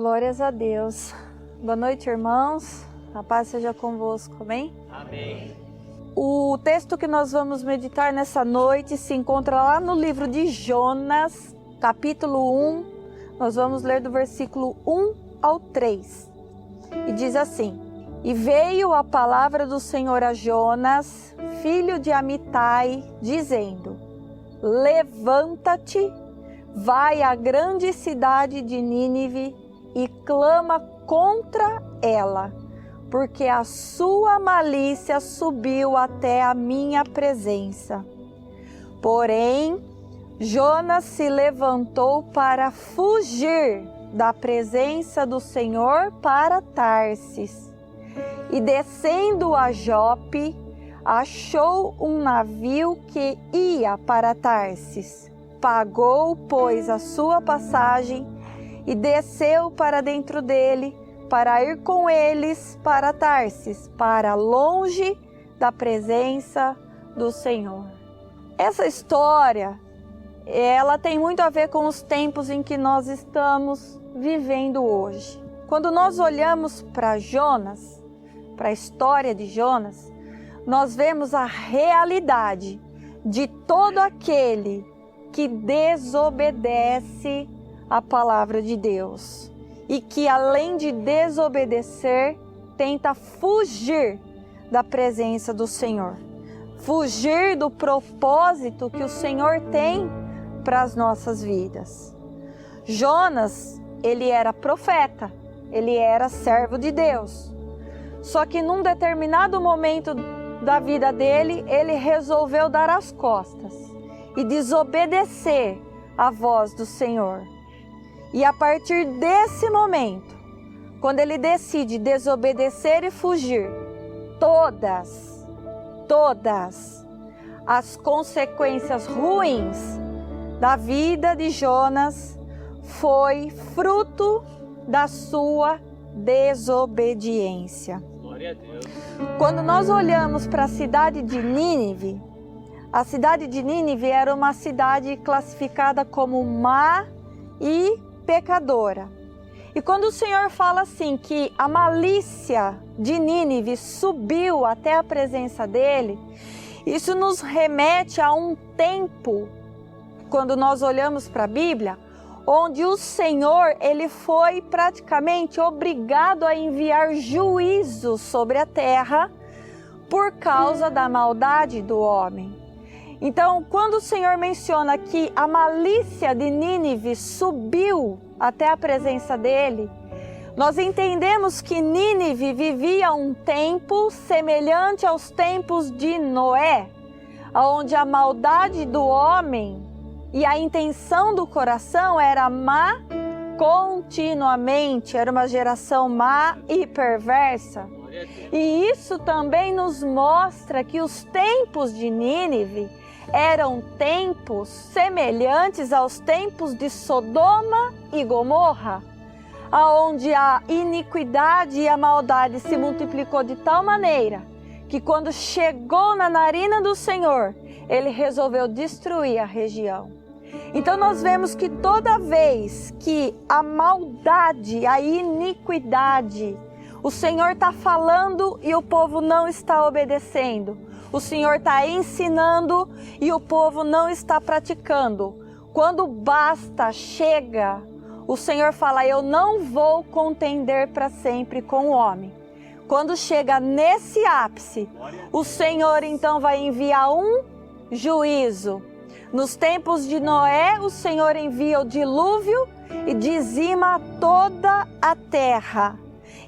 Glórias a Deus. Boa noite, irmãos. A paz seja convosco, amém? Amém. O texto que nós vamos meditar nessa noite se encontra lá no livro de Jonas, capítulo 1. Nós vamos ler do versículo 1 ao 3. E diz assim: E veio a palavra do Senhor a Jonas, filho de Amitai, dizendo: Levanta-te, vai à grande cidade de Nínive e clama contra ela, porque a sua malícia subiu até a minha presença. Porém, Jonas se levantou para fugir da presença do Senhor para Tarsis. E descendo a Jope, achou um navio que ia para Tarsis. Pagou, pois, a sua passagem e desceu para dentro dele, para ir com eles para Tarsis, para longe da presença do Senhor. Essa história, ela tem muito a ver com os tempos em que nós estamos vivendo hoje. Quando nós olhamos para Jonas, para a história de Jonas, nós vemos a realidade de todo aquele que desobedece a palavra de Deus e que, além de desobedecer, tenta fugir da presença do Senhor, fugir do propósito que o Senhor tem para as nossas vidas. Jonas, ele era profeta, ele era servo de Deus, só que num determinado momento da vida dele, ele resolveu dar as costas e desobedecer a voz do Senhor. E a partir desse momento, quando ele decide desobedecer e fugir, todas as consequências ruins da vida de Jonas foi fruto da sua desobediência. Glória a Deus. Quando nós olhamos para a cidade de Nínive, a cidade de Nínive era uma cidade classificada como má e pecadora. E quando o Senhor fala assim que a malícia de Nínive subiu até a presença dele, isso nos remete a um tempo, quando nós olhamos para a Bíblia, onde o Senhor, ele foi praticamente obrigado a enviar juízo sobre a terra por causa da maldade do homem. Então, quando o Senhor menciona que a malícia de Nínive subiu até a presença dele, nós entendemos que Nínive vivia um tempo semelhante aos tempos de Noé, onde a maldade do homem e a intenção do coração era má continuamente, era uma geração má e perversa. E isso também nos mostra que os tempos de Nínive eram tempos semelhantes aos tempos de Sodoma e Gomorra, onde a iniquidade e a maldade se multiplicou de tal maneira que, quando chegou na narina do Senhor, ele resolveu destruir a região. Então nós vemos que toda vez que a maldade, a iniquidade, o Senhor está falando e o povo não está obedecendo, o Senhor está ensinando e o povo não está praticando. Quando basta, chega, o Senhor fala: eu não vou contender para sempre com o homem. Quando chega nesse ápice, o Senhor então vai enviar um juízo. Nos tempos de Noé, o Senhor envia o dilúvio e dizima toda a terra.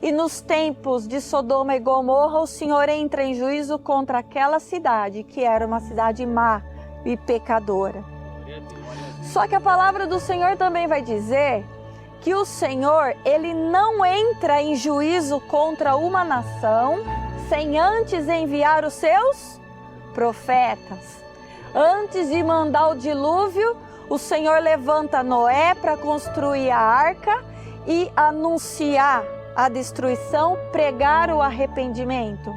E nos tempos de Sodoma e Gomorra, o Senhor entra em juízo contra aquela cidade, que era uma cidade má e pecadora. Só que a palavra do Senhor também vai dizer que o Senhor, ele não entra em juízo contra uma nação sem antes enviar os seus profetas. Antes de mandar o dilúvio, o Senhor levanta Noé para construir a arca e anunciar a destruição, pregar o arrependimento.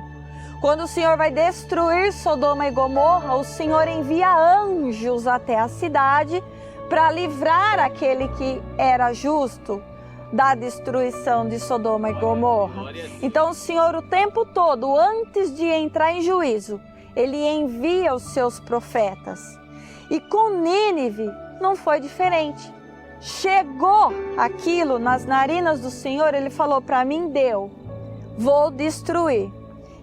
Quando o Senhor vai destruir Sodoma e Gomorra, o Senhor envia anjos até a cidade para livrar aquele que era justo da destruição de Sodoma e Gomorra. Então o Senhor o tempo todo, antes de entrar em juízo, Ele envia os seus profetas. E com Nínive não foi diferente. Chegou aquilo nas narinas do Senhor, Ele falou: para mim deu, vou destruir.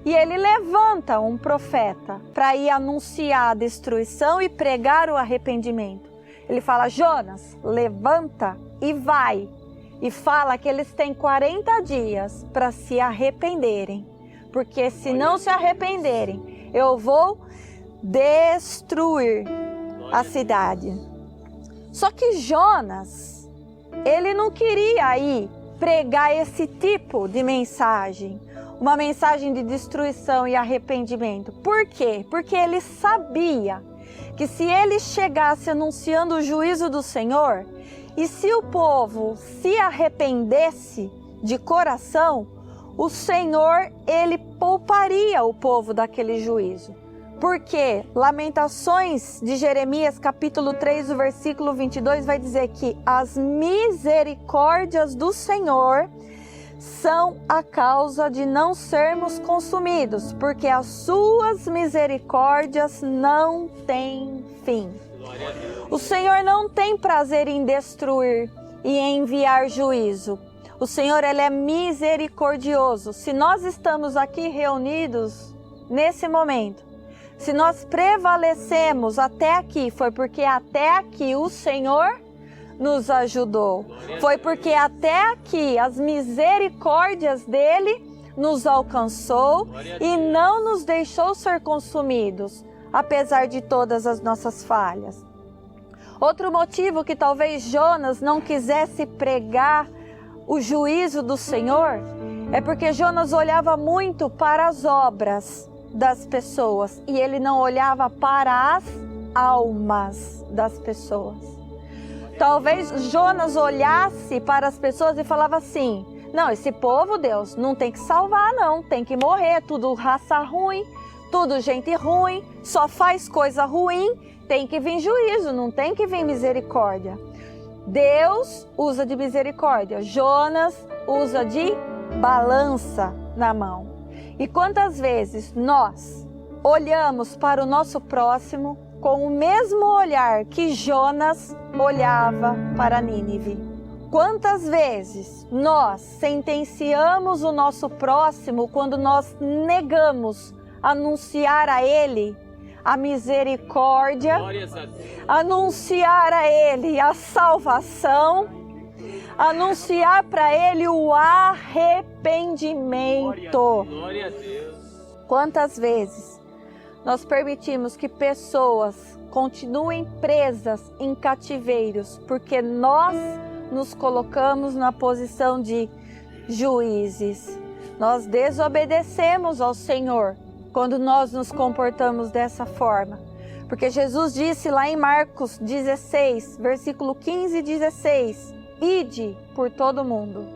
E Ele levanta um profeta para ir anunciar a destruição e pregar o arrependimento. Ele fala: Jonas, levanta e vai. E fala que eles têm 40 dias para se arrependerem. Porque se não se arrependerem, eu vou destruir a cidade. Só que Jonas, ele não queria ir pregar esse tipo de mensagem. Uma mensagem de destruição e arrependimento. Por quê? Porque ele sabia que se ele chegasse anunciando o juízo do Senhor, e se o povo se arrependesse de coração, o Senhor, Ele pouparia o povo daquele juízo. Porque Lamentações de Jeremias, capítulo 3, o versículo 22, vai dizer que as misericórdias do Senhor são a causa de não sermos consumidos, porque as suas misericórdias não têm fim. O Senhor não tem prazer em destruir e em enviar juízo. O Senhor, Ele é misericordioso. Se nós estamos aqui reunidos nesse momento, se nós prevalecemos até aqui, foi porque até aqui o Senhor nos ajudou. Foi porque até aqui as misericórdias dele nos alcançou e não nos deixou ser consumidos, apesar de todas as nossas falhas. Outro motivo que talvez Jonas não quisesse pregar o juízo do Senhor é porque Jonas olhava muito para as obras das pessoas e ele não olhava para as almas das pessoas. Talvez Jonas olhasse para as pessoas e falava assim: não, esse povo, Deus, não tem que salvar não, tem que morrer, tudo raça ruim, tudo gente ruim, só faz coisa ruim, tem que vir juízo, não tem que vir misericórdia. Deus usa de misericórdia, Jonas usa de balança na mão. E quantas vezes nós olhamos para o nosso próximo com o mesmo olhar que Jonas olhava para Nínive? Quantas vezes nós sentenciamos o nosso próximo quando nós negamos anunciar a ele a misericórdia, anunciar a ele a salvação, anunciar para ele o arrependimento? Quantas vezes nós permitimos que pessoas continuem presas em cativeiros porque nós nos colocamos na posição de juízes? Nós desobedecemos ao Senhor quando nós nos comportamos dessa forma. Porque Jesus disse lá em Marcos 16, versículo 15 e 16, ide por todo mundo,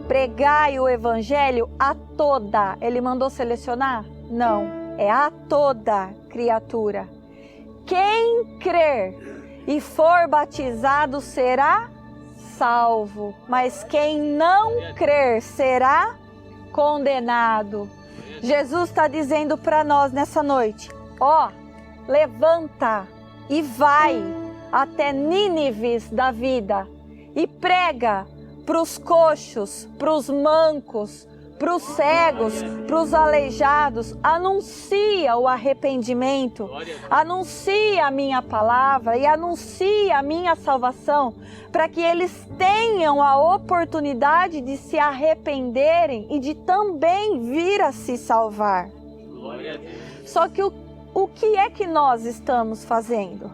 pregai o evangelho a toda. Ele mandou selecionar? Não, é a toda criatura. Quem crer e for batizado será salvo, mas quem não crer será condenado. Jesus está dizendo para nós nessa noite: ó, levanta e vai até Nínives da vida e prega para os coxos, para os mancos, para os cegos, para os aleijados. Anuncia o arrependimento, anuncia a minha palavra e anuncia a minha salvação, para que eles tenham a oportunidade de se arrependerem e de também vir a se salvar. Só que o que é que nós estamos fazendo?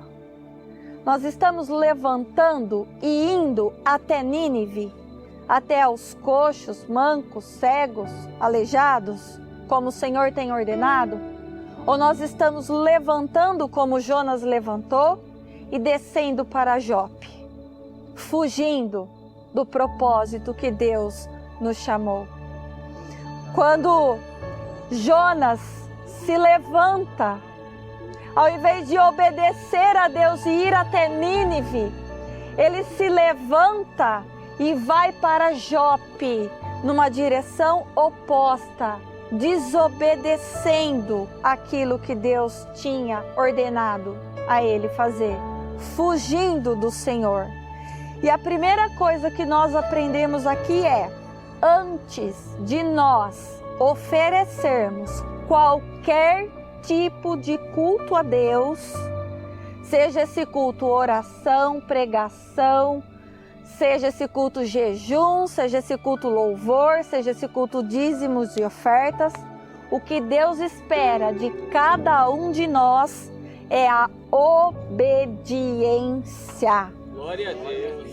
Nós estamos levantando e indo até Nínive, até os coxos, mancos, cegos, aleijados, como o Senhor tem ordenado? Ou nós estamos levantando como Jonas levantou e descendo para Jope, fugindo do propósito que Deus nos chamou? Quando Jonas se levanta, ao invés de obedecer a Deus e ir até Nínive, ele se levanta e vai para Jope, numa direção oposta, desobedecendo aquilo que Deus tinha ordenado a ele fazer, fugindo do Senhor. E a primeira coisa que nós aprendemos aqui é: antes de nós oferecermos qualquer tipo de culto a Deus, seja esse culto oração, pregação, seja esse culto jejum, seja esse culto louvor, seja esse culto dízimos e ofertas, o que Deus espera de cada um de nós é a obediência. Glória a Deus.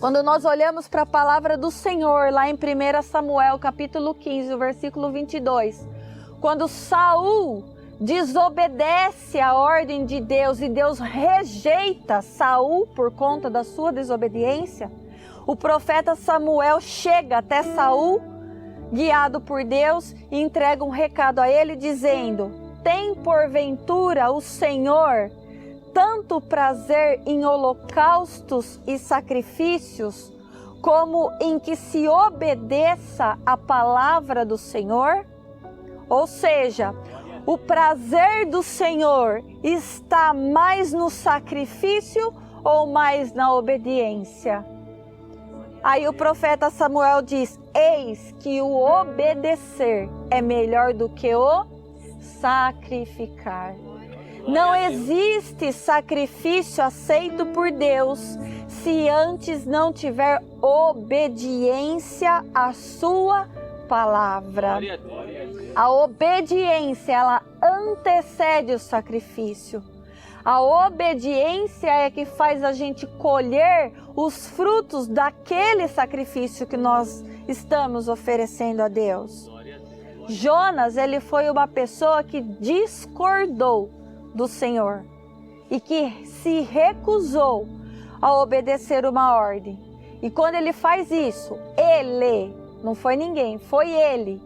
Quando nós olhamos para a palavra do Senhor, lá em 1 Samuel, capítulo 15, o versículo 22, quando Saul desobedece a ordem de Deus e Deus rejeita Saul por conta da sua desobediência, o profeta Samuel chega até Saul, guiado por Deus, e entrega um recado a ele dizendo: tem porventura o Senhor tanto prazer em holocaustos e sacrifícios, como em que se obedeça a palavra do Senhor? Ou seja, o prazer do Senhor está mais no sacrifício ou mais na obediência? Aí o profeta Samuel diz: eis que o obedecer é melhor do que o sacrificar. Não existe sacrifício aceito por Deus se antes não tiver obediência à sua palavra. A obediência, ela antecede o sacrifício. A obediência é que faz a gente colher os frutos daquele sacrifício que nós estamos oferecendo a Deus. Jonas, ele foi uma pessoa que discordou do Senhor e que se recusou a obedecer uma ordem. E quando ele faz isso, ele, não foi ninguém, foi ele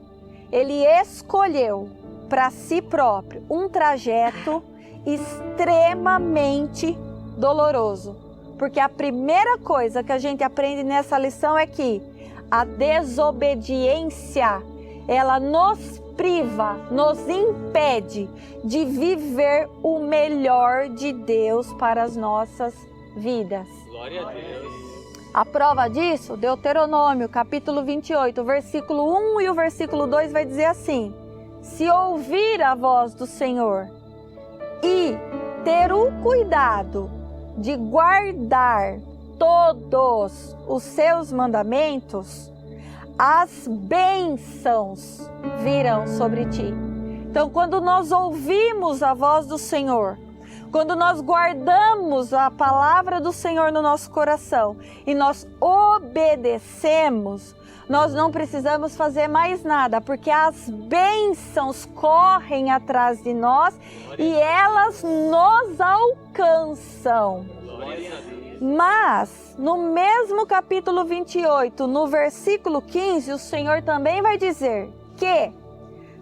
escolheu para si próprio um trajeto extremamente doloroso. Porque a primeira coisa que a gente aprende nessa lição é que a desobediência, ela nos priva, nos impede de viver o melhor de Deus para as nossas vidas. Glória a Deus. A prova disso, Deuteronômio, capítulo 28, o versículo 1 e o versículo 2 vai dizer assim: se ouvir a voz do Senhor e ter o cuidado de guardar todos os seus mandamentos, as bênçãos virão sobre ti. Então, quando nós ouvimos a voz do Senhor, quando nós guardamos a palavra do Senhor no nosso coração e nós obedecemos, nós não precisamos fazer mais nada, porque as bênçãos correm atrás de nós e elas nos alcançam. Mas, no mesmo capítulo 28, no versículo 15, o Senhor também vai dizer que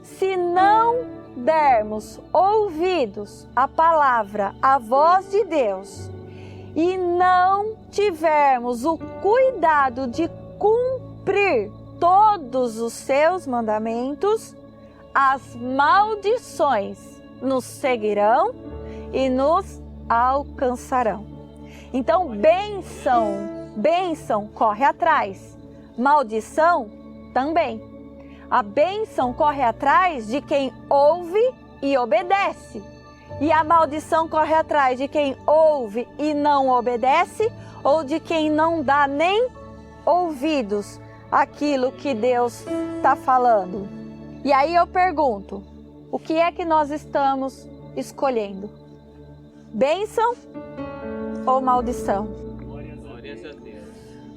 se não dermos ouvidos à palavra, à voz de Deus, e não tivermos o cuidado de cumprir todos os seus mandamentos, as maldições nos seguirão e nos alcançarão. Então, bênção corre atrás, maldição também. A bênção corre atrás de quem ouve e obedece. E a maldição corre atrás de quem ouve e não obedece, ou de quem não dá nem ouvidos àquilo que Deus está falando. E aí eu pergunto, o que é que nós estamos escolhendo? Bênção ou maldição?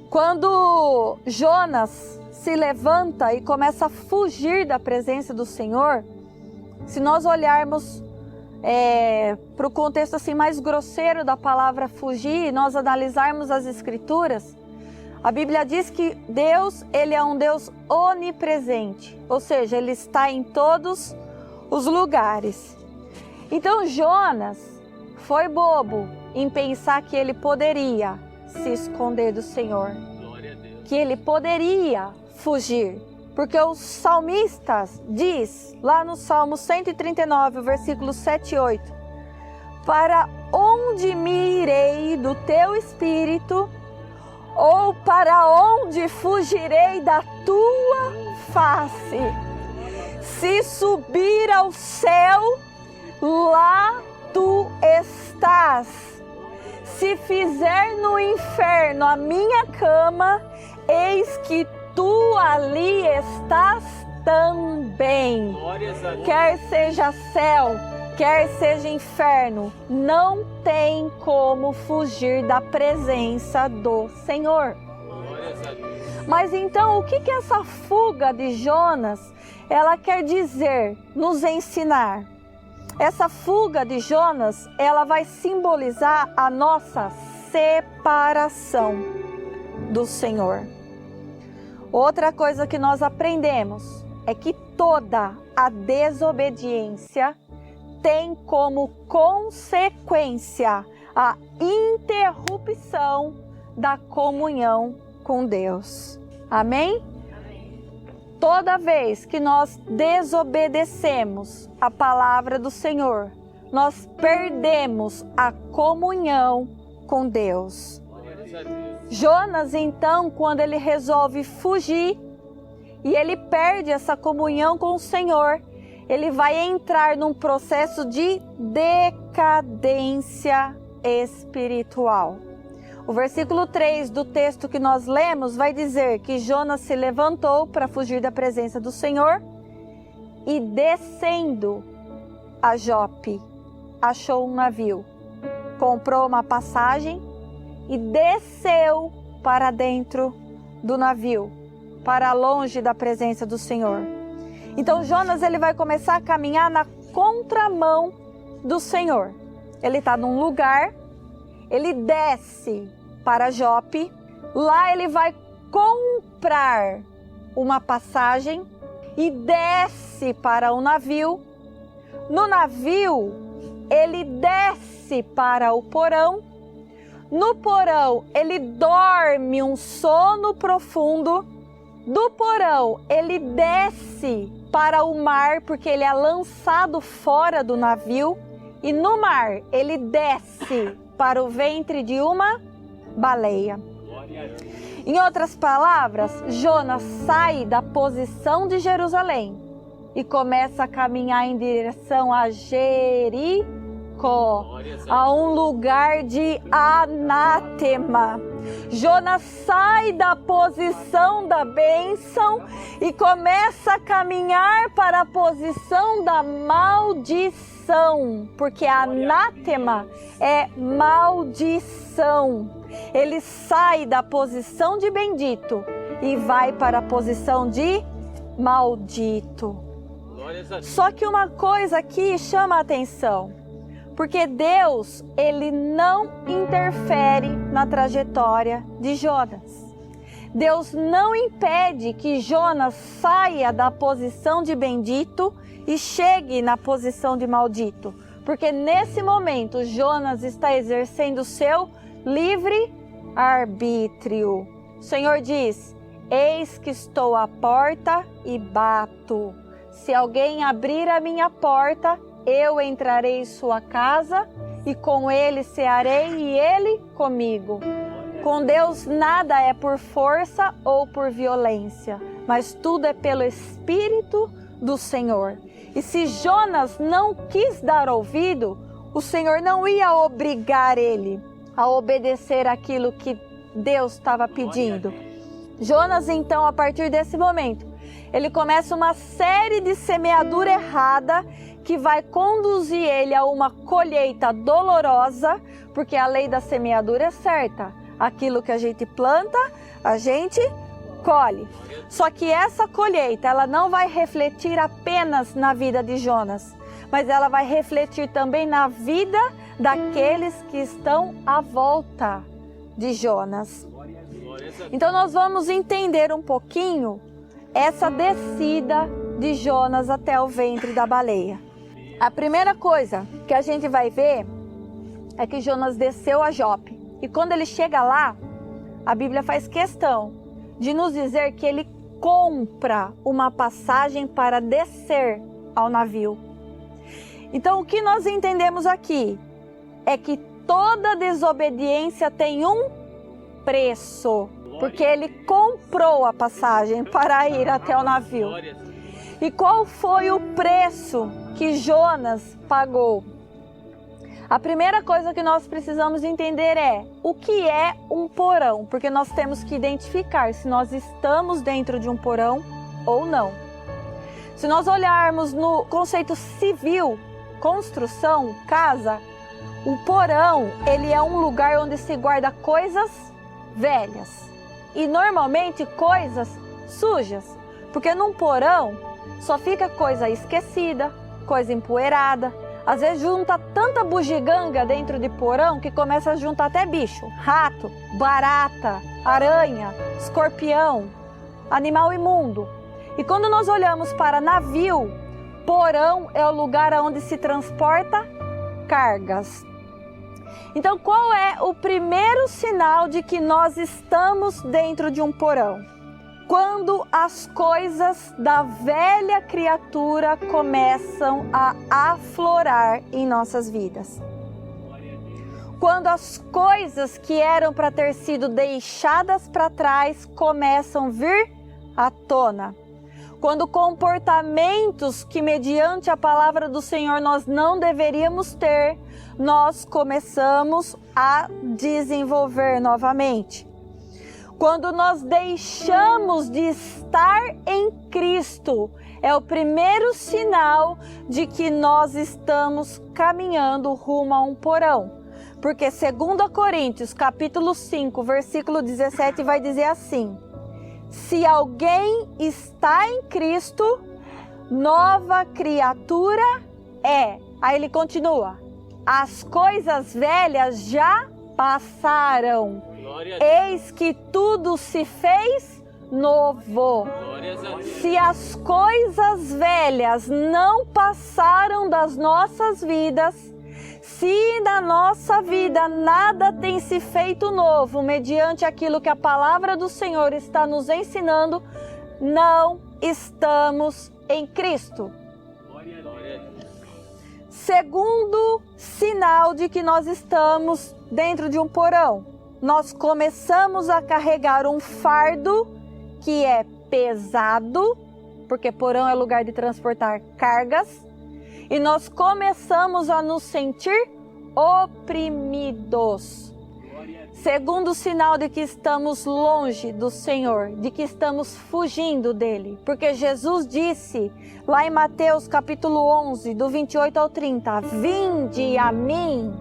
Quando Jonas se levanta e começa a fugir da presença do Senhor, se nós olharmos para o contexto assim mais grosseiro da palavra fugir, e nós analisarmos as Escrituras, a Bíblia diz que Deus, ele é um Deus onipresente, ou seja, ele está em todos os lugares. Então Jonas foi bobo em pensar que ele poderia se esconder do Senhor. Glória a Deus. que ele poderia fugir. Porque os salmistas diz lá no Salmo 139, versículos 7 e 8: para onde me irei do teu espírito? Ou para onde fugirei da tua face? Se subir ao céu, lá tu estás. Se fizer no inferno a minha cama, eis que tu ali estás também. Quer seja céu, quer seja inferno, não tem como fugir da presença do Senhor. Mas então, o que essa fuga de Jonas, ela quer dizer, nos ensinar? Essa fuga de Jonas, ela vai simbolizar a nossa separação do Senhor. Outra coisa que nós aprendemos é que toda a desobediência tem como consequência a interrupção da comunhão com Deus. Amém? Toda vez que nós desobedecemos a palavra do Senhor, nós perdemos a comunhão com Deus. Jonas, então, quando ele resolve fugir e ele perde essa comunhão com o Senhor, ele vai entrar num processo de decadência espiritual. O versículo 3 do texto que nós lemos vai dizer que Jonas se levantou para fugir da presença do Senhor e, descendo a Jope, achou um navio, comprou uma passagem e desceu para dentro do navio, para longe da presença do Senhor. Então Jonas, ele vai começar a caminhar na contramão do Senhor. Ele está num lugar, ele desce para Jope, lá ele vai comprar uma passagem e desce para o navio. No navio, ele desce para o porão. No porão, ele dorme um sono profundo. Do porão, ele desce para o mar, porque ele é lançado fora do navio. E no mar, ele desce para o ventre de uma baleia. Em outras palavras, Jonas sai da posição de Jerusalém e começa a caminhar em direção a Jericó, a um lugar de anátema. Jonas sai da posição da bênção e começa a caminhar para a posição da maldição, porque anátema é maldição. Ele sai da posição de bendito e vai para a posição de maldito. Só que uma coisa aqui chama a atenção, porque Deus, ele não interfere na trajetória de Jonas. Deus não impede que Jonas saia da posição de bendito e chegue na posição de maldito, porque nesse momento Jonas está exercendo o seu livre arbítrio. O Senhor diz: eis que estou à porta e bato. Se alguém abrir a minha porta, eu entrarei em sua casa e com ele cearei e ele comigo. Com Deus nada é por força ou por violência, mas tudo é pelo Espírito do Senhor. E se Jonas não quis dar ouvido, o Senhor não ia obrigar ele a obedecer aquilo que Deus estava pedindo. Jonas, então, a partir desse momento, ele começa uma série de semeadura errada que vai conduzir ele a uma colheita dolorosa, porque a lei da semeadura é certa. Aquilo que a gente planta, a gente colhe. Só que essa colheita, ela não vai refletir apenas na vida de Jonas, mas ela vai refletir também na vida daqueles que estão à volta de Jonas. Então nós vamos entender um pouquinho essa descida de Jonas até o ventre da baleia. A primeira coisa que a gente vai ver é que Jonas desceu a Jope. E quando ele chega lá, a Bíblia faz questão de nos dizer que ele compra uma passagem para descer ao navio. Então, o que nós entendemos aqui é que toda desobediência tem um preço, porque ele comprou a passagem para ir até o navio. E qual foi o preço que Jonas pagou? A primeira coisa que nós precisamos entender é o que é um porão, porque nós temos que identificar se nós estamos dentro de um porão ou não. Se nós olharmos no conceito civil, construção, casa, o porão, ele é um lugar onde se guarda coisas velhas e normalmente coisas sujas, porque num porão só fica coisa esquecida, coisa empoeirada. Às vezes junta tanta bugiganga dentro de porão que começa a juntar até bicho, rato, barata, aranha, escorpião, animal imundo. E quando nós olhamos para navio, porão é o lugar onde se transporta cargas. Então, qual é o primeiro sinal de que nós estamos dentro de um porão? Quando as coisas da velha criatura começam a aflorar em nossas vidas. Quando as coisas que eram para ter sido deixadas para trás começam a vir à tona. Quando comportamentos que mediante a palavra do Senhor nós não deveríamos ter, nós começamos a desenvolver novamente. Quando nós deixamos de estar em Cristo, é o primeiro sinal de que nós estamos caminhando rumo a um porão. Porque 2 Coríntios, capítulo 5, versículo 17, vai dizer assim: se alguém está em Cristo, nova criatura é. Aí ele continua: as coisas velhas já passaram. Eis que tudo se fez novo. Se as coisas velhas não passaram das nossas vidas, se na nossa vida nada tem se feito novo, mediante aquilo que a palavra do Senhor está nos ensinando, não estamos em Cristo. Segundo sinal de que nós estamos dentro de um porão, nós começamos a carregar um fardo que é pesado, porque porão é lugar de transportar cargas, e nós começamos a nos sentir oprimidos. Segundo sinal de que estamos longe do Senhor, de que estamos fugindo dele, porque Jesus disse lá em Mateus capítulo 11, do 28 ao 30, vinde a mim,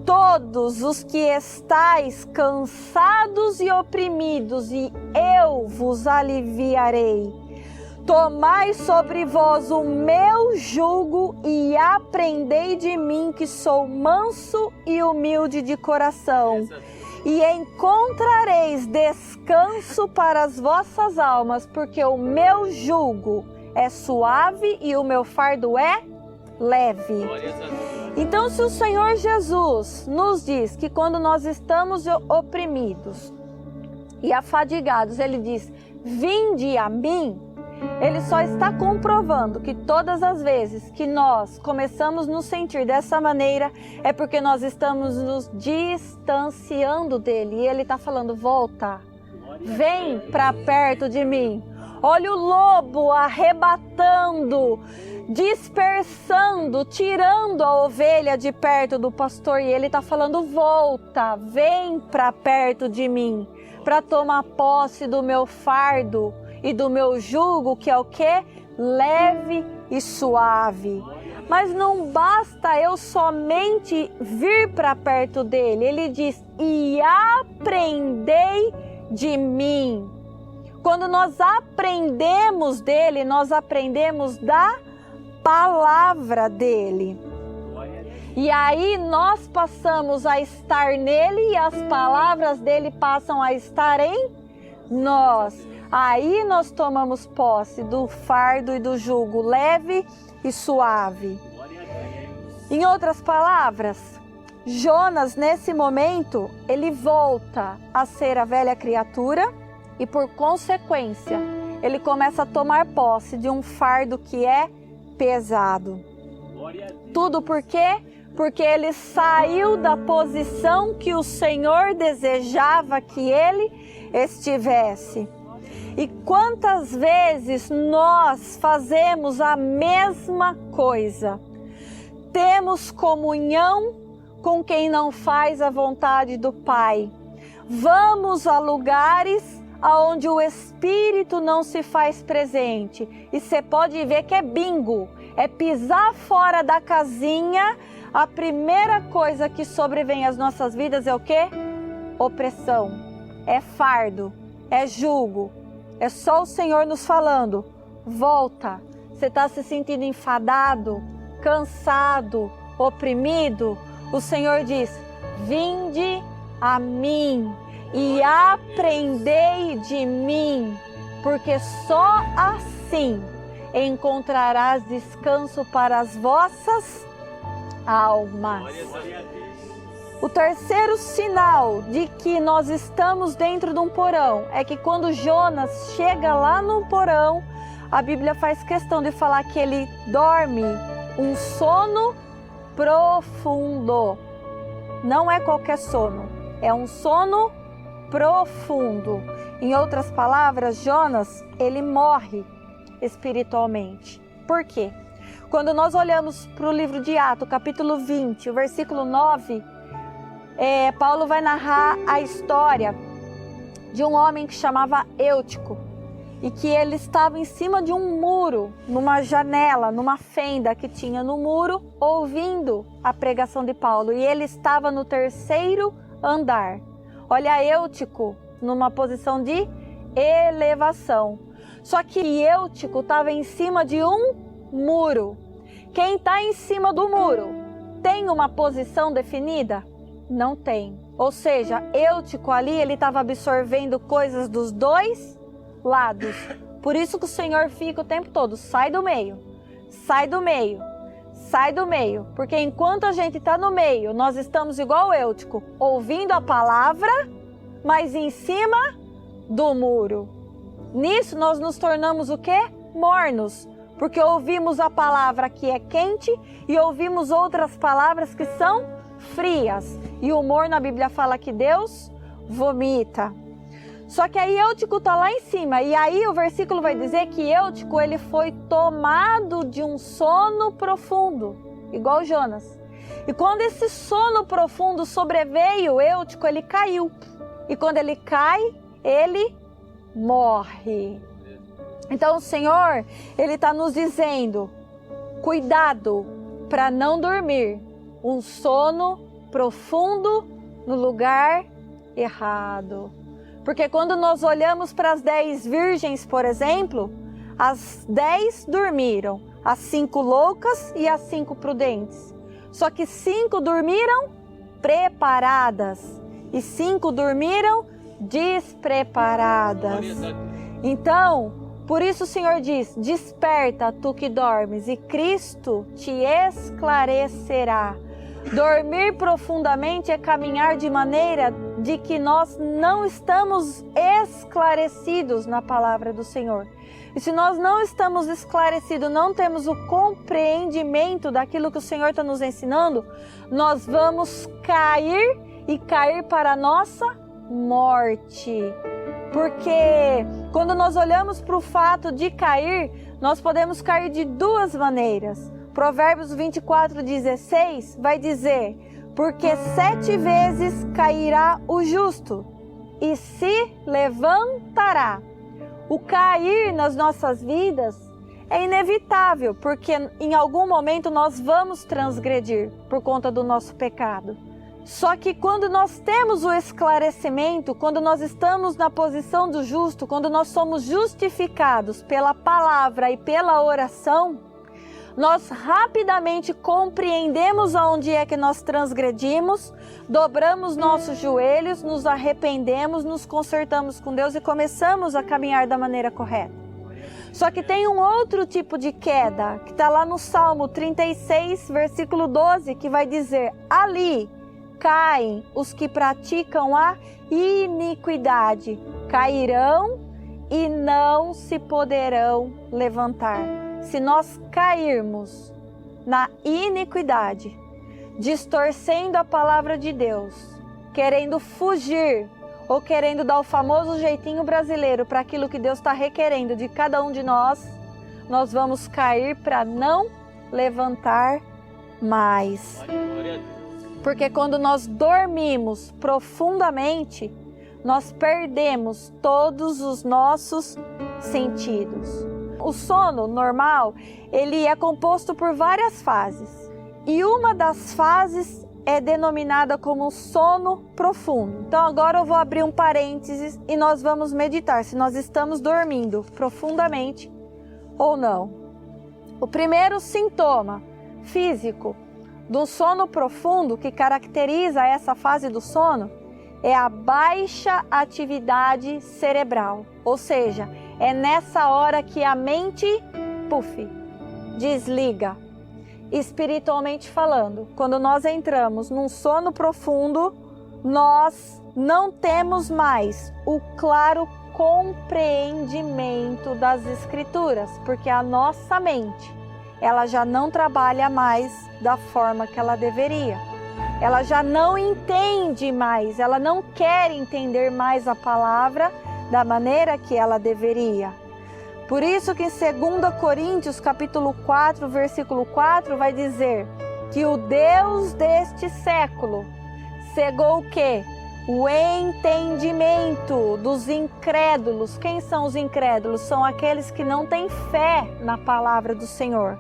todos os que estáis cansados e oprimidos, e eu vos aliviarei. Tomai sobre vós o meu jugo e aprendei de mim, que sou manso e humilde de coração, e encontrareis descanso para as vossas almas, porque o meu jugo é suave e o meu fardo é leve. Então, se o Senhor Jesus nos diz que quando nós estamos oprimidos e afadigados, Ele diz, vinde a mim, Ele só está comprovando que todas as vezes que nós começamos a nos sentir dessa maneira, é porque nós estamos nos distanciando dEle. E Ele está falando, volta, vem para perto de mim. Olha o lobo arrebatando, dispersando, tirando a ovelha de perto do pastor. E ele está falando, volta, vem para perto de mim, para tomar posse do meu fardo e do meu jugo, que é o quê? Leve e suave. Mas não basta eu somente vir para perto dele. Ele diz, e aprendei de mim. Quando nós aprendemos dele, nós aprendemos da palavra dele. E aí nós passamos a estar nele e as palavras dele passam a estar em nós. Aí nós tomamos posse do fardo e do jugo leve e suave. Em outras palavras, Jonas nesse momento, ele volta a ser a velha criatura e por consequência, ele começa a tomar posse de um fardo que é pesado. Tudo por quê? Porque ele saiu da posição que o Senhor desejava que ele estivesse. E quantas vezes nós fazemos a mesma coisa? Temos comunhão com quem não faz a vontade do Pai. Vamos a lugares onde o Espírito não se faz presente. E você pode ver que é bingo, é pisar fora da casinha. A primeira coisa que sobrevém às nossas vidas é o quê? Opressão, é fardo, é jugo. É só o Senhor nos falando, volta. Você está se sentindo enfadado, cansado, oprimido? O Senhor diz, vinde a mim e aprendei de mim, porque só assim encontrarás descanso para as vossas almas. O terceiro sinal de que nós estamos dentro de um porão é que quando Jonas chega lá no porão, a Bíblia faz questão de falar que ele dorme um sono profundo. Não é qualquer sono, é um sono profundo. Em outras palavras, Jonas, ele morre espiritualmente. Por quê? Quando nós olhamos para o livro de Atos, capítulo 20, o versículo 9, Paulo vai narrar a história de um homem que chamava Eutico e que ele estava em cima de um muro, numa janela, numa fenda que tinha no muro, ouvindo a pregação de Paulo, e ele estava no terceiro andar. Olha, Eutico numa posição de elevação, só que Eutico estava em cima de um muro. Quem está em cima do muro tem uma posição definida? Não tem. Ou seja, Eutico ali, ele estava absorvendo coisas dos dois lados. Por isso que o Senhor fica o tempo todo, sai do meio, sai do meio, sai do meio. Porque enquanto a gente está no meio, nós estamos igual Eutico, ouvindo a palavra, mas em cima do muro. Nisso nós nos tornamos o quê? Mornos. Porque ouvimos a palavra que é quente e ouvimos outras palavras que são frias. E o morno, na Bíblia fala que Deus vomita. Só que aí Eutico está lá em cima. E aí o versículo vai dizer que Eutico, ele foi tomado de um sono profundo, igual Jonas. E quando esse sono profundo sobreveio, Eutico, ele caiu. E quando ele cai, ele morre. Então o Senhor, ele está nos dizendo, cuidado para não dormir um sono profundo no lugar errado. Porque quando nós olhamos para as 10 virgens, por exemplo, as 10 dormiram, as 5 loucas e as 5 prudentes. Só que 5 dormiram preparadas e 5 dormiram despreparadas. Então, por isso o Senhor diz, desperta tu que dormes e Cristo te esclarecerá. Dormir profundamente é caminhar de maneira de que nós não estamos esclarecidos na palavra do Senhor. E se nós não estamos esclarecidos, não temos o compreendimento daquilo que o Senhor está nos ensinando, nós vamos cair e cair para a nossa morte. Porque quando nós olhamos para o fato de cair, nós podemos cair de duas maneiras. Provérbios 24:16 vai dizer, porque 7 vezes cairá o justo e se levantará. O cair nas nossas vidas é inevitável, porque em algum momento nós vamos transgredir por conta do nosso pecado. Só que quando nós temos o esclarecimento, quando nós estamos na posição do justo, quando nós somos justificados pela palavra e pela oração, nós rapidamente compreendemos aonde é que nós transgredimos, dobramos nossos joelhos, nos arrependemos, nos consertamos com Deus e começamos a caminhar da maneira correta. Só que tem um outro tipo de queda, que está lá no Salmo 36, versículo 12, que vai dizer, ali caem os que praticam a iniquidade, cairão e não se poderão levantar. Se nós cairmos na iniquidade, distorcendo a palavra de Deus, querendo fugir ou querendo dar o famoso jeitinho brasileiro para aquilo que Deus está requerendo de cada um de nós, nós vamos cair para não levantar mais. Porque quando nós dormimos profundamente, nós perdemos todos os nossos sentidos. O sono normal, ele é composto por várias fases. E uma das fases é denominada como sono profundo. Então agora eu vou abrir um parênteses e nós vamos meditar se nós estamos dormindo profundamente ou não. O primeiro sintoma físico do sono profundo que caracteriza essa fase do sono é a baixa atividade cerebral. Ou seja, é nessa hora que a mente, desliga. Espiritualmente falando, quando nós entramos num sono profundo, nós não temos mais o claro compreendimento das Escrituras, porque a nossa mente, ela já não trabalha mais da forma que ela deveria. Ela já não entende mais, ela não quer entender mais a palavra da maneira que ela deveria. Por isso que em 2 Coríntios, capítulo 4, versículo 4, vai dizer que o Deus deste século cegou o quê? O entendimento dos incrédulos. Quem são os incrédulos? São aqueles que não têm fé na palavra do Senhor.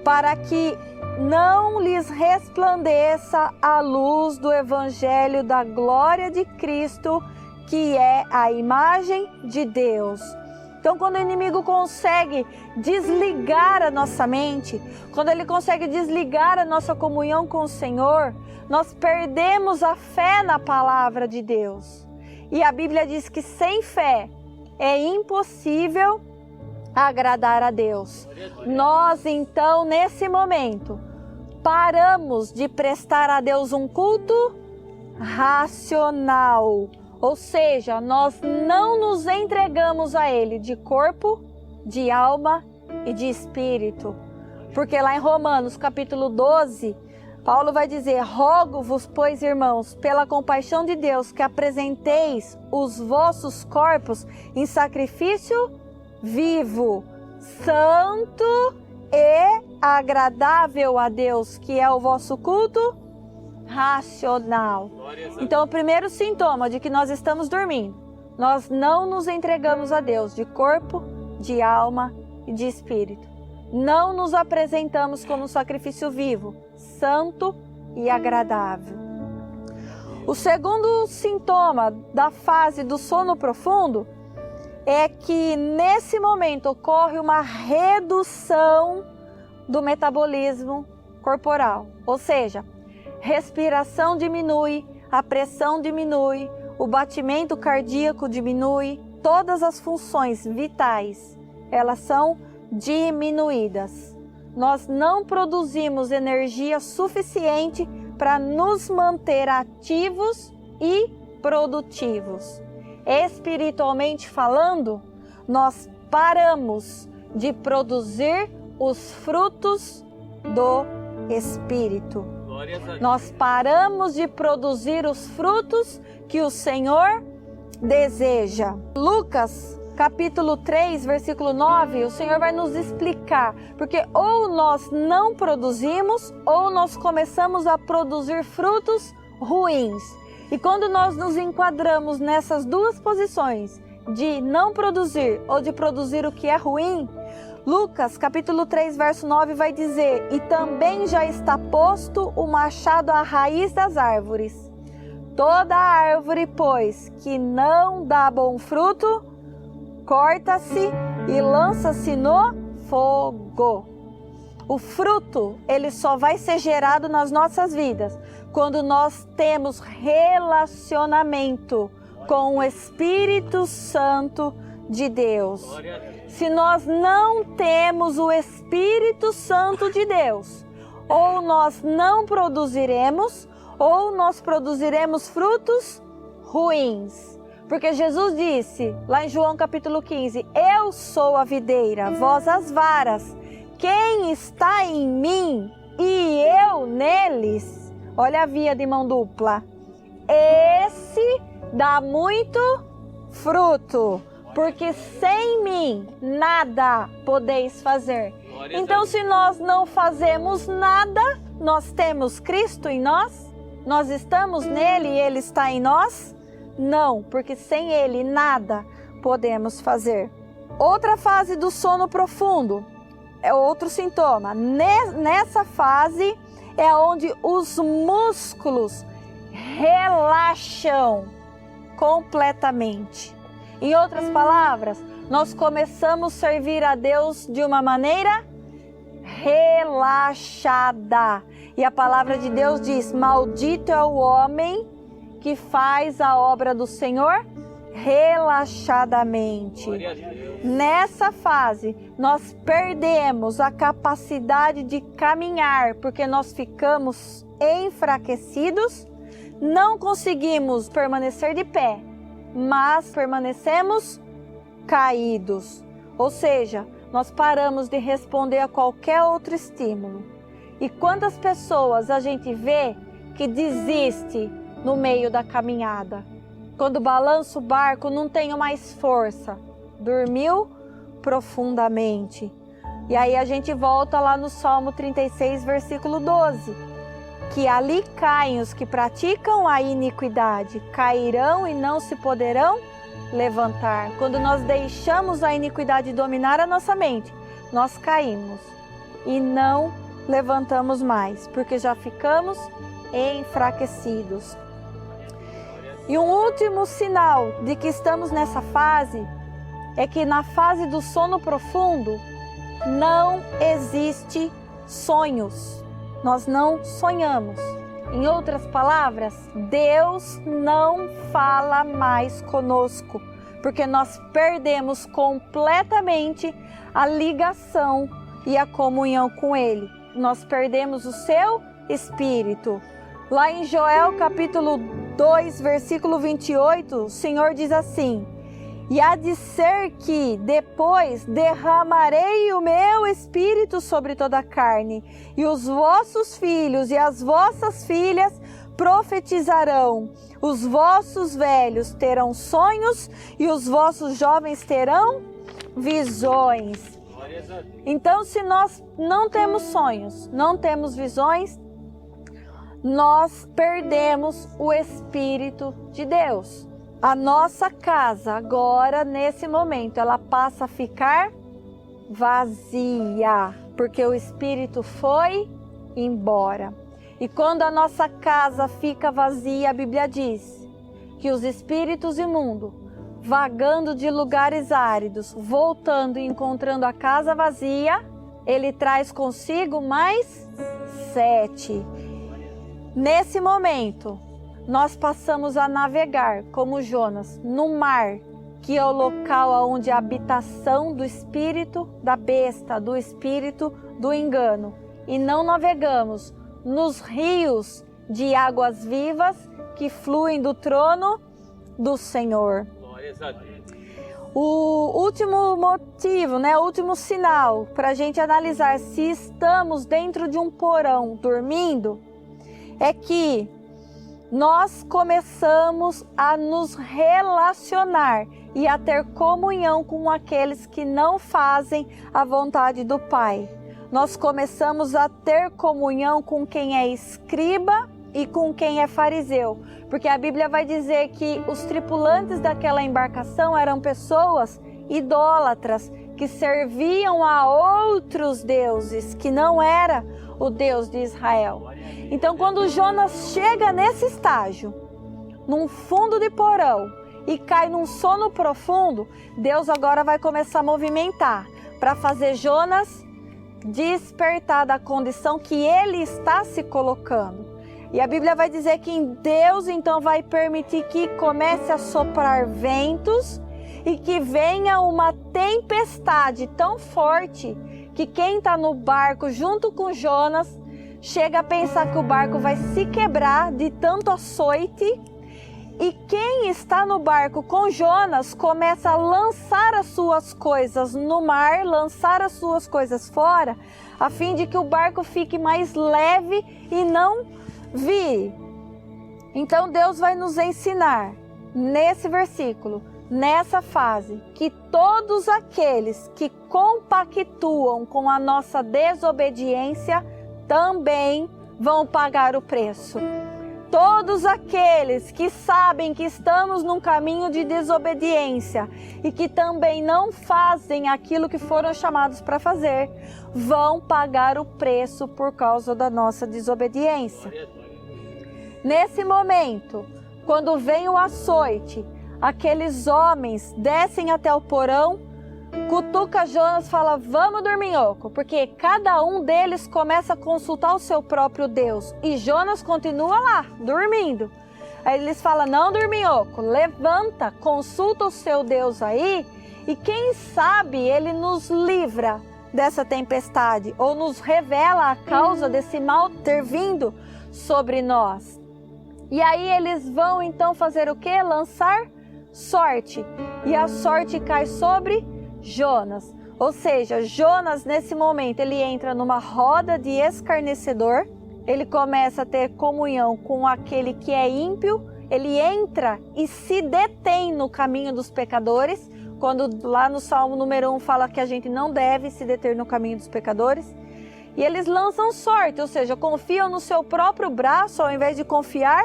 Para que não lhes resplandeça a luz do evangelho da glória de Cristo, que é a imagem de Deus. Então, quando o inimigo consegue desligar a nossa mente, quando ele consegue desligar a nossa comunhão com o Senhor, nós perdemos a fé na palavra de Deus. E a Bíblia diz que sem fé é impossível agradar a Deus. Nós, então, nesse momento, paramos de prestar a Deus um culto racional. Ou seja, nós não nos entregamos a Ele de corpo, de alma e de espírito. Porque lá em Romanos capítulo 12, Paulo vai dizer: rogo-vos, pois, irmãos, pela compaixão de Deus, que apresenteis os vossos corpos em sacrifício vivo, santo e agradável a Deus, que é o vosso culto racional. Então, o primeiro sintoma de que nós estamos dormindo, nós não nos entregamos a Deus de corpo, de alma e de espírito. Não nos apresentamos como sacrifício vivo, santo e agradável. O segundo sintoma da fase do sono profundo é que nesse momento ocorre uma redução do metabolismo corporal, ou seja, respiração diminui, a pressão diminui, o batimento cardíaco diminui, todas as funções vitais, elas são diminuídas. Nós não produzimos energia suficiente para nos manter ativos e produtivos. Espiritualmente falando, nós paramos de produzir os frutos do Espírito. Nós paramos de produzir os frutos que o Senhor deseja. Lucas, capítulo 3, versículo 9, o Senhor vai nos explicar, porque ou nós não produzimos, ou nós começamos a produzir frutos ruins. E quando nós nos enquadramos nessas duas posições, de não produzir ou de produzir o que é ruim, Lucas, capítulo 3, verso 9, vai dizer: e também já está posto o machado à raiz das árvores. Toda árvore, pois, que não dá bom fruto, corta-se e lança-se no fogo. O fruto, ele só vai ser gerado nas nossas vidas quando nós temos relacionamento com o Espírito Santo de Deus. Se nós não temos o Espírito Santo de Deus, ou nós não produziremos, ou nós produziremos frutos ruins. Porque Jesus disse, lá em João capítulo 15, eu sou a videira, vós as varas. Quem está em mim e eu neles, olha a via de mão dupla, esse dá muito fruto, porque sem mim nada podeis fazer. Então, se nós não fazemos nada, nós temos Cristo em nós? Nós estamos nele e ele está em nós? Não, porque sem ele nada podemos fazer. Outra fase do sono profundo é outro sintoma. Nessa fase é onde os músculos relaxam completamente. Em outras palavras, nós começamos a servir a Deus de uma maneira relaxada. E a palavra de Deus diz: maldito é o homem que faz a obra do Senhor relaxadamente. Nessa fase, nós perdemos a capacidade de caminhar, porque nós ficamos enfraquecidos, não conseguimos permanecer de pé, mas permanecemos caídos. Ou seja, nós paramos de responder a qualquer outro estímulo. E quantas pessoas a gente vê que desiste no meio da caminhada? Quando balança o barco, não tenho mais força. Dormiu profundamente. E aí a gente volta lá no Salmo 36, versículo 12. Que ali caem os que praticam a iniquidade, cairão e não se poderão levantar. Quando nós deixamos a iniquidade dominar a nossa mente, nós caímos e não levantamos mais, porque já ficamos enfraquecidos. E um último sinal de que estamos nessa fase é que na fase do sono profundo não existe sonhos. Nós não sonhamos. Em outras palavras, Deus não fala mais conosco, porque nós perdemos completamente a ligação e a comunhão com Ele. Nós perdemos o seu Espírito. Lá em Joel capítulo 2, versículo 28, o Senhor diz assim: e há de ser que depois derramarei o meu Espírito sobre toda a carne, e os vossos filhos e as vossas filhas profetizarão, os vossos velhos terão sonhos e os vossos jovens terão visões. Então, se nós não temos sonhos, não temos visões, nós perdemos o Espírito de Deus. A nossa casa agora, nesse momento, ela passa a ficar vazia, porque o Espírito foi embora. E quando a nossa casa fica vazia, a Bíblia diz que os espíritos imundos, vagando de lugares áridos, voltando e encontrando a casa vazia, ele traz consigo mais 7. Nesse momento, nós passamos a navegar, como Jonas, no mar, que é o local onde a habitação do espírito da besta, do espírito do engano. E não navegamos nos rios de águas vivas que fluem do trono do Senhor. O último motivo, o último sinal para a gente analisar se estamos dentro de um porão dormindo, é que nós começamos a nos relacionar e a ter comunhão com aqueles que não fazem a vontade do Pai. Nós começamos a ter comunhão com quem é escriba e com quem é fariseu, porque a Bíblia vai dizer que os tripulantes daquela embarcação eram pessoas idólatras que serviam a outros deuses, que não era o Deus de Israel. Então, quando Jonas chega nesse estágio, num fundo de porão, e cai num sono profundo, Deus agora vai começar a movimentar para fazer Jonas despertar da condição que ele está se colocando. E a Bíblia vai dizer que Deus então vai permitir que comece a soprar ventos e que venha uma tempestade tão forte que quem está no barco junto com Jonas chega a pensar que o barco vai se quebrar de tanto açoite E quem está no barco com Jonas começa a lançar as suas coisas no mar, lançar as suas coisas fora, a fim de que o barco fique mais leve e não vire. Então Deus vai nos ensinar nesse versículo, nessa fase, que todos aqueles que compactuam com a nossa desobediência também vão pagar o preço. Todos aqueles que sabem que estamos num caminho de desobediência e que também não fazem aquilo que foram chamados para fazer, vão pagar o preço por causa da nossa desobediência. Nesse momento, quando vem o açoite, aqueles homens descem até o porão, cutuca Jonas e fala: vamos, dorminhoco, porque cada um deles começa a consultar o seu próprio Deus. E Jonas continua lá, dormindo. Aí eles falam: não, dorminhoco, levanta, consulta o seu Deus aí, e quem sabe ele nos livra dessa tempestade, ou nos revela a causa desse mal ter vindo sobre nós. E aí eles vão então fazer o quê? Lançar sorte. E a sorte cai sobre Jonas. Ou seja, Jonas nesse momento ele entra numa roda de escarnecedor, ele começa a ter comunhão com aquele que é ímpio, ele entra e se detém no caminho dos pecadores, quando lá no Salmo número 1 fala que a gente não deve se deter no caminho dos pecadores. E eles lançam sorte, ou seja, confiam no seu próprio braço ao invés de confiar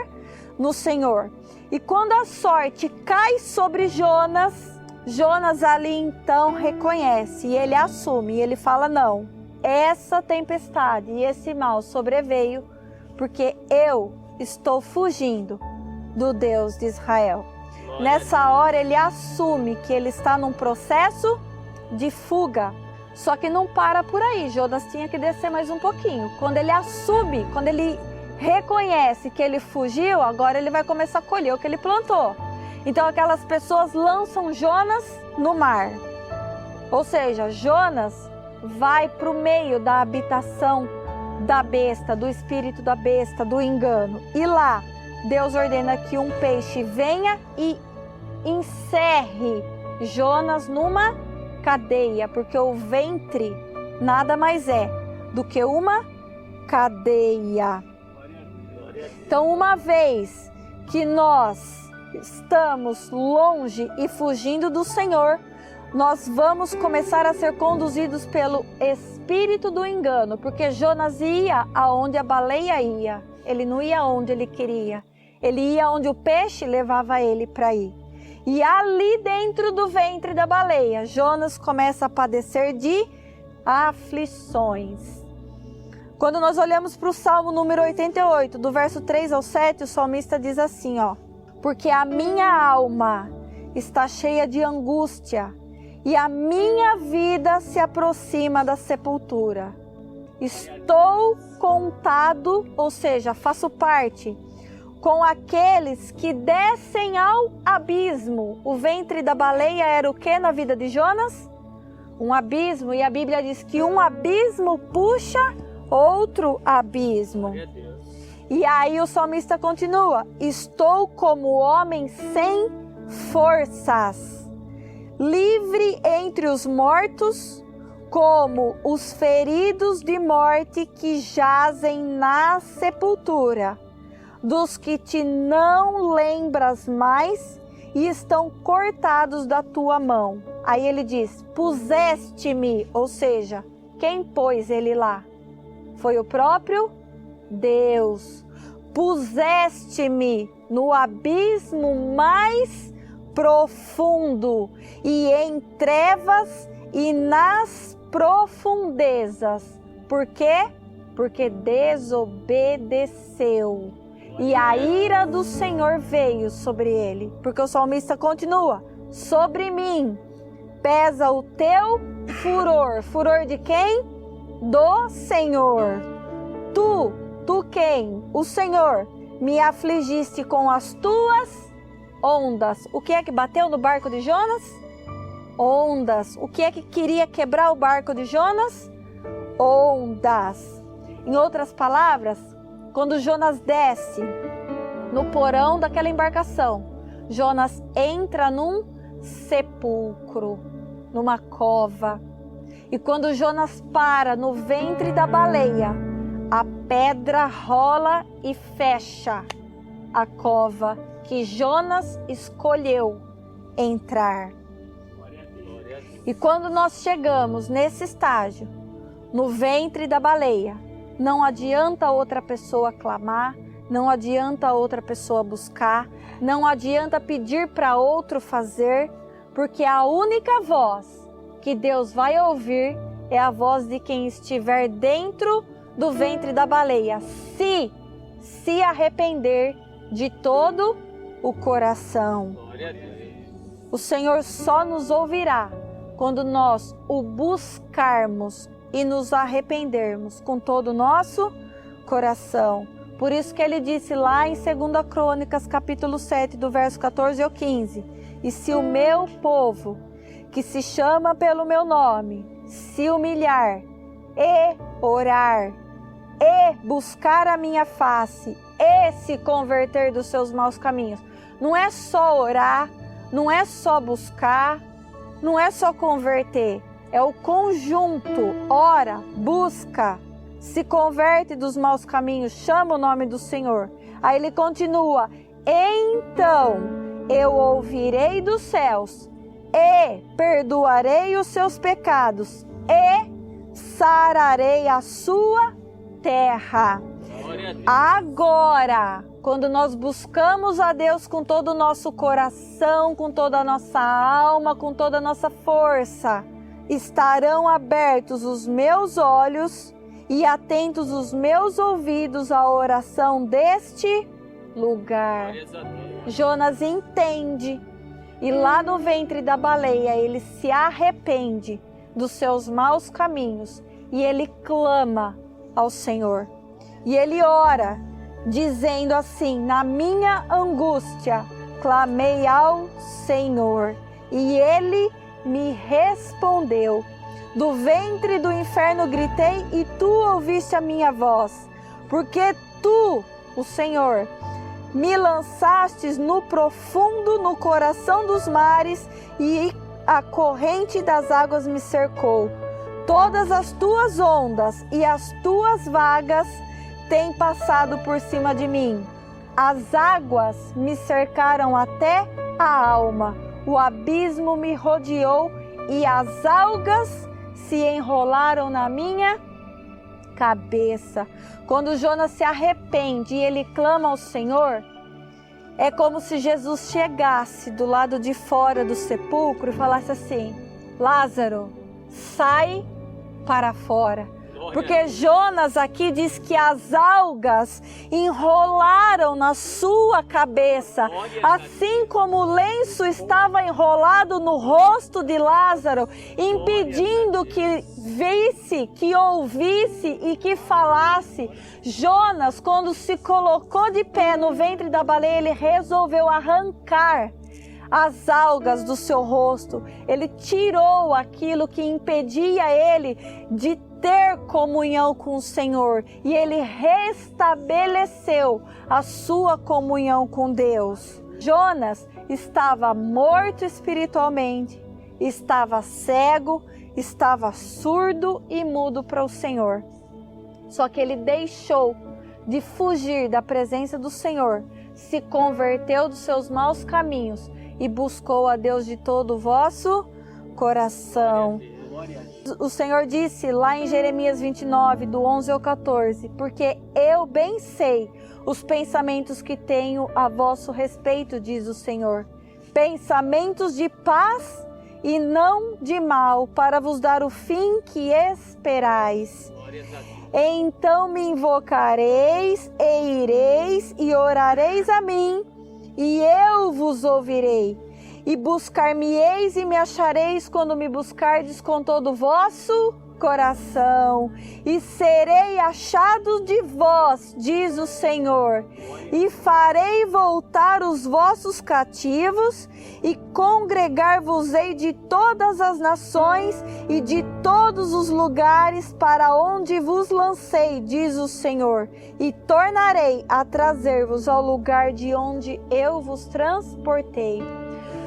no Senhor. E quando a sorte cai sobre Jonas, Jonas ali então reconhece e ele assume, e ele fala: não, essa tempestade e esse mal sobreveio porque eu estou fugindo do Deus de Israel. Nessa hora ele assume que ele está num processo de fuga. Só que não para por aí, Jonas tinha que descer mais um pouquinho. Quando ele assume, quando ele reconhece que ele fugiu, agora ele vai começar a colher o que ele plantou. Então aquelas pessoas lançam Jonas no mar. Ou seja, Jonas vai para o meio da habitação da besta, do espírito da besta, do engano. E lá, Deus ordena que um peixe venha e encerre Jonas numa cadeia, porque o ventre nada mais é do que uma cadeia. Então, uma vez que nós estamos longe e fugindo do Senhor, nós vamos começar a ser conduzidos pelo espírito do engano, porque Jonas ia aonde a baleia ia, ele não ia aonde ele queria, ele ia onde o peixe levava ele para ir. E ali dentro do ventre da baleia, Jonas começa a padecer de aflições. Quando nós olhamos para o Salmo número 88, do verso 3 ao 7, o salmista diz assim, ó: porque a minha alma está cheia de angústia e a minha vida se aproxima da sepultura. Estou contado, ou seja, faço parte, com aqueles que descem ao abismo. O ventre da baleia era o que na vida de Jonas? Um abismo, e a Bíblia diz que um abismo puxa outro abismo. E aí o salmista continua: estou como homem sem forças, livre entre os mortos, como os feridos de morte que jazem na sepultura, dos que te não lembras mais e estão cortados da tua mão. Aí ele diz: puseste-me, ou seja, quem pôs ele lá? Foi o próprio Deus. Puseste-me no abismo mais profundo e em trevas e nas profundezas. Por quê? Porque desobedeceu. E a ira do Senhor veio sobre ele. Porque o salmista continua: sobre mim pesa o teu furor. Furor de quem? Do Senhor. Tu quem? O Senhor. Me afligiste com as tuas ondas. O que é que bateu no barco de Jonas? Ondas. O que é que queria quebrar o barco de Jonas? Ondas. Em outras palavras, quando Jonas desce no porão daquela embarcação, Jonas entra num sepulcro, numa cova. E quando Jonas para no ventre da baleia, a pedra rola e fecha a cova que Jonas escolheu entrar. E quando nós chegamos nesse estágio, no ventre da baleia, não adianta outra pessoa clamar, não adianta outra pessoa buscar, não adianta pedir para outro fazer, porque a única voz que Deus vai ouvir é a voz de quem estiver dentro do ventre da baleia, se arrepender de todo o coração. O Senhor só nos ouvirá quando nós o buscarmos e nos arrependermos com todo o nosso coração. Por isso que ele disse lá em 2 Crônicas, capítulo 7, do verso 14 ao 15, e se o meu povo, que se chama pelo meu nome, se humilhar e orar, e buscar a minha face, e se converter dos seus maus caminhos. Não é só orar, não é só buscar, não é só converter, é o conjunto. Ora, busca, se converte dos maus caminhos, chama o nome do Senhor. Aí ele continua, então eu ouvirei dos céus e perdoarei os seus pecados e sararei a sua terra. Agora, quando nós buscamos a Deus com todo o nosso coração, com toda a nossa alma, com toda a nossa força, estarão abertos os meus olhos e atentos os meus ouvidos à oração deste lugar. Jonas entende, e lá no ventre da baleia ele se arrepende dos seus maus caminhos e ele clama ao Senhor. E ele ora, dizendo assim, na minha angústia clamei ao Senhor e ele me respondeu. Do ventre do inferno gritei e tu ouviste a minha voz, porque tu, o Senhor, me lançastes no profundo, no coração dos mares, e a corrente das águas me cercou. Todas as tuas ondas e as tuas vagas têm passado por cima de mim. As águas me cercaram até a alma, o abismo me rodeou e as algas se enrolaram na minha cabeça. Quando Jonas se arrepende e ele clama ao Senhor, é como se Jesus chegasse do lado de fora do sepulcro e falasse assim, Lázaro, sai para fora. Porque Jonas aqui diz que as algas enrolaram na sua cabeça, assim como o lenço estava enrolado no rosto de Lázaro, impedindo que visse, que ouvisse e que falasse. Jonas, quando se colocou de pé no ventre da baleia, ele resolveu arrancar as algas do seu rosto. Ele tirou aquilo que impedia ele de ter comunhão com o Senhor e ele restabeleceu a sua comunhão com Deus. Jonas estava morto espiritualmente, estava cego, estava surdo e mudo para o Senhor. Só que ele deixou de fugir da presença do Senhor, se converteu dos seus maus caminhos e buscou a Deus de todo o vosso coração. O Senhor disse lá em Jeremias 29, do 11 ao 14, porque eu bem sei os pensamentos que tenho a vosso respeito, diz o Senhor, pensamentos de paz e não de mal, para vos dar o fim que esperais. Então me invocareis e ireis e orareis a mim, e eu vos ouvirei. E buscar-me-eis e me achareis quando me buscardes com todo o vosso coração, e serei achado de vós, diz o Senhor, e farei voltar os vossos cativos, e congregar-vos-ei de todas as nações e de todos os lugares para onde vos lancei, diz o Senhor, e tornarei a trazer-vos ao lugar de onde eu vos transportei.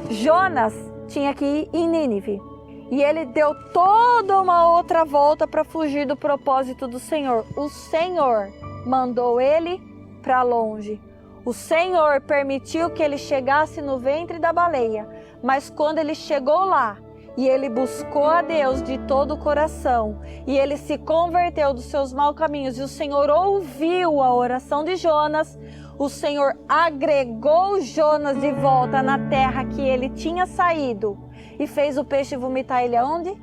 Jonas tinha que ir em Nínive. E ele deu toda uma outra volta para fugir do propósito do Senhor. O Senhor mandou ele para longe. O Senhor permitiu que ele chegasse no ventre da baleia. Mas quando ele chegou lá e ele buscou a Deus de todo o coração e ele se converteu dos seus maus caminhos e o Senhor ouviu a oração de Jonas, o Senhor agregou Jonas de volta na terra que ele tinha saído e fez o peixe vomitar ele aonde?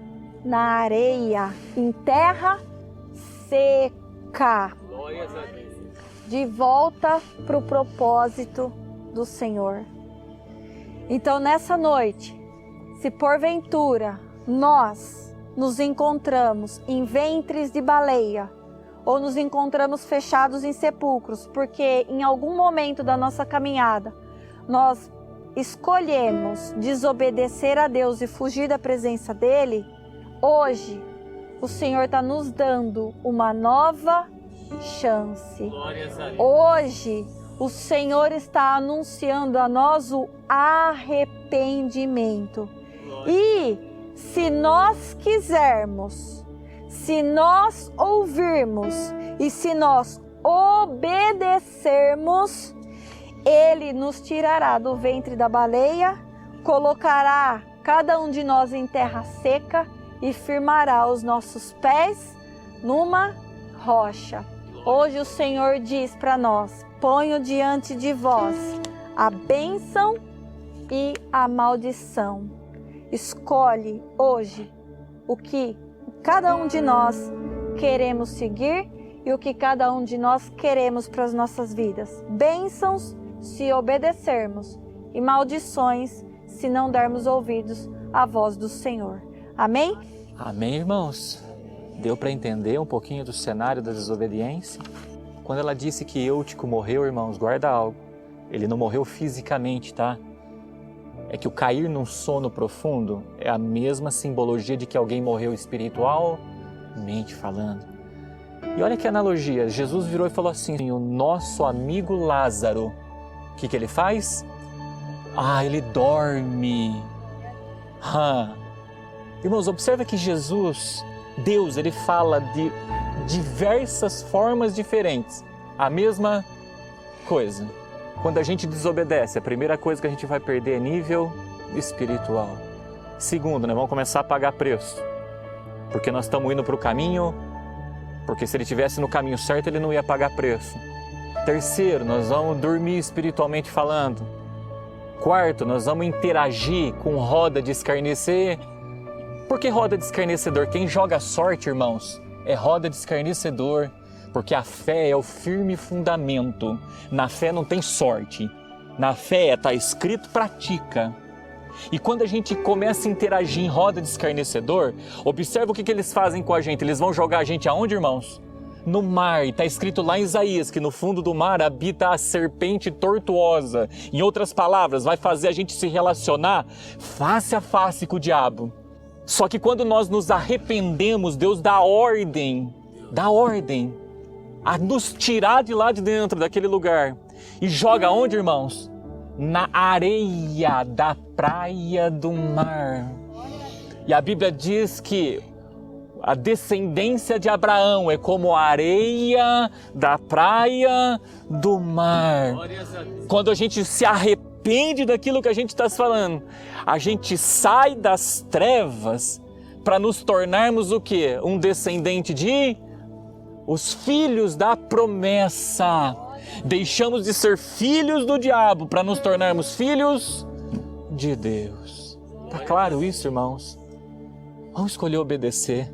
Na areia, em terra seca. Glórias a Deus. De volta para o propósito do Senhor. Então nessa noite, se porventura nós nos encontramos em ventres de baleia, ou nos encontramos fechados em sepulcros, porque em algum momento da nossa caminhada nós escolhemos desobedecer a Deus e fugir da presença dEle, hoje o Senhor está nos dando uma nova chance. Glórias a Deus. Hoje o Senhor está anunciando a nós o arrependimento. E se nós quisermos, se nós ouvirmos e se nós obedecermos, Ele nos tirará do ventre da baleia, colocará cada um de nós em terra seca e firmará os nossos pés numa rocha. Hoje o Senhor diz para nós: ponho diante de vós a bênção e a maldição. Escolhe hoje o que cada um de nós queremos seguir e o que cada um de nós queremos para as nossas vidas. Bênçãos se obedecermos e maldições se não dermos ouvidos à voz do Senhor. Amém? Amém, irmãos? Deu para entender um pouquinho do cenário da desobediência? Quando ela disse que Eutico morreu, irmãos, guarda algo. Ele não morreu fisicamente, tá? É que o cair num sono profundo é a mesma simbologia de que alguém morreu espiritualmente falando. E olha que analogia, Jesus virou e falou assim: o nosso amigo Lázaro, o que ele faz? Ele dorme. Irmãos, observa que Jesus, Deus, ele fala de diversas formas diferentes, a mesma coisa. Quando a gente desobedece, a primeira coisa que a gente vai perder é nível espiritual. Segundo, nós vamos começar a pagar preço, porque nós estamos indo para o caminho, porque se ele estivesse no caminho certo, ele não ia pagar preço. Terceiro, nós vamos dormir espiritualmente falando. Quarto, nós vamos interagir com roda de escarnecer. Por que roda de escarnecedor? Quem joga sorte, irmãos, é roda de escarnecedor. Porque a fé é o firme fundamento. Na fé não tem sorte. Na fé está escrito, pratica. E quando a gente começa a interagir em roda de escarnecedor, observa o que eles fazem com a gente. Eles vão jogar a gente aonde, irmãos? No mar. Está escrito lá em Isaías que no fundo do mar habita a serpente tortuosa. Em outras palavras, vai fazer a gente se relacionar face a face com o diabo. Só que quando nós nos arrependemos, Deus dá ordem a nos tirar de lá de dentro daquele lugar e joga onde, irmãos? Na areia da praia do mar. E a Bíblia diz que a descendência de Abraão é como a areia da praia do mar. Quando a gente se arrepende daquilo que a gente está falando, a gente sai das trevas para nos tornarmos o quê? Um descendente de os filhos da promessa. Deixamos de ser filhos do diabo para nos tornarmos filhos de Deus. Tá claro isso, irmãos? Vamos escolher obedecer.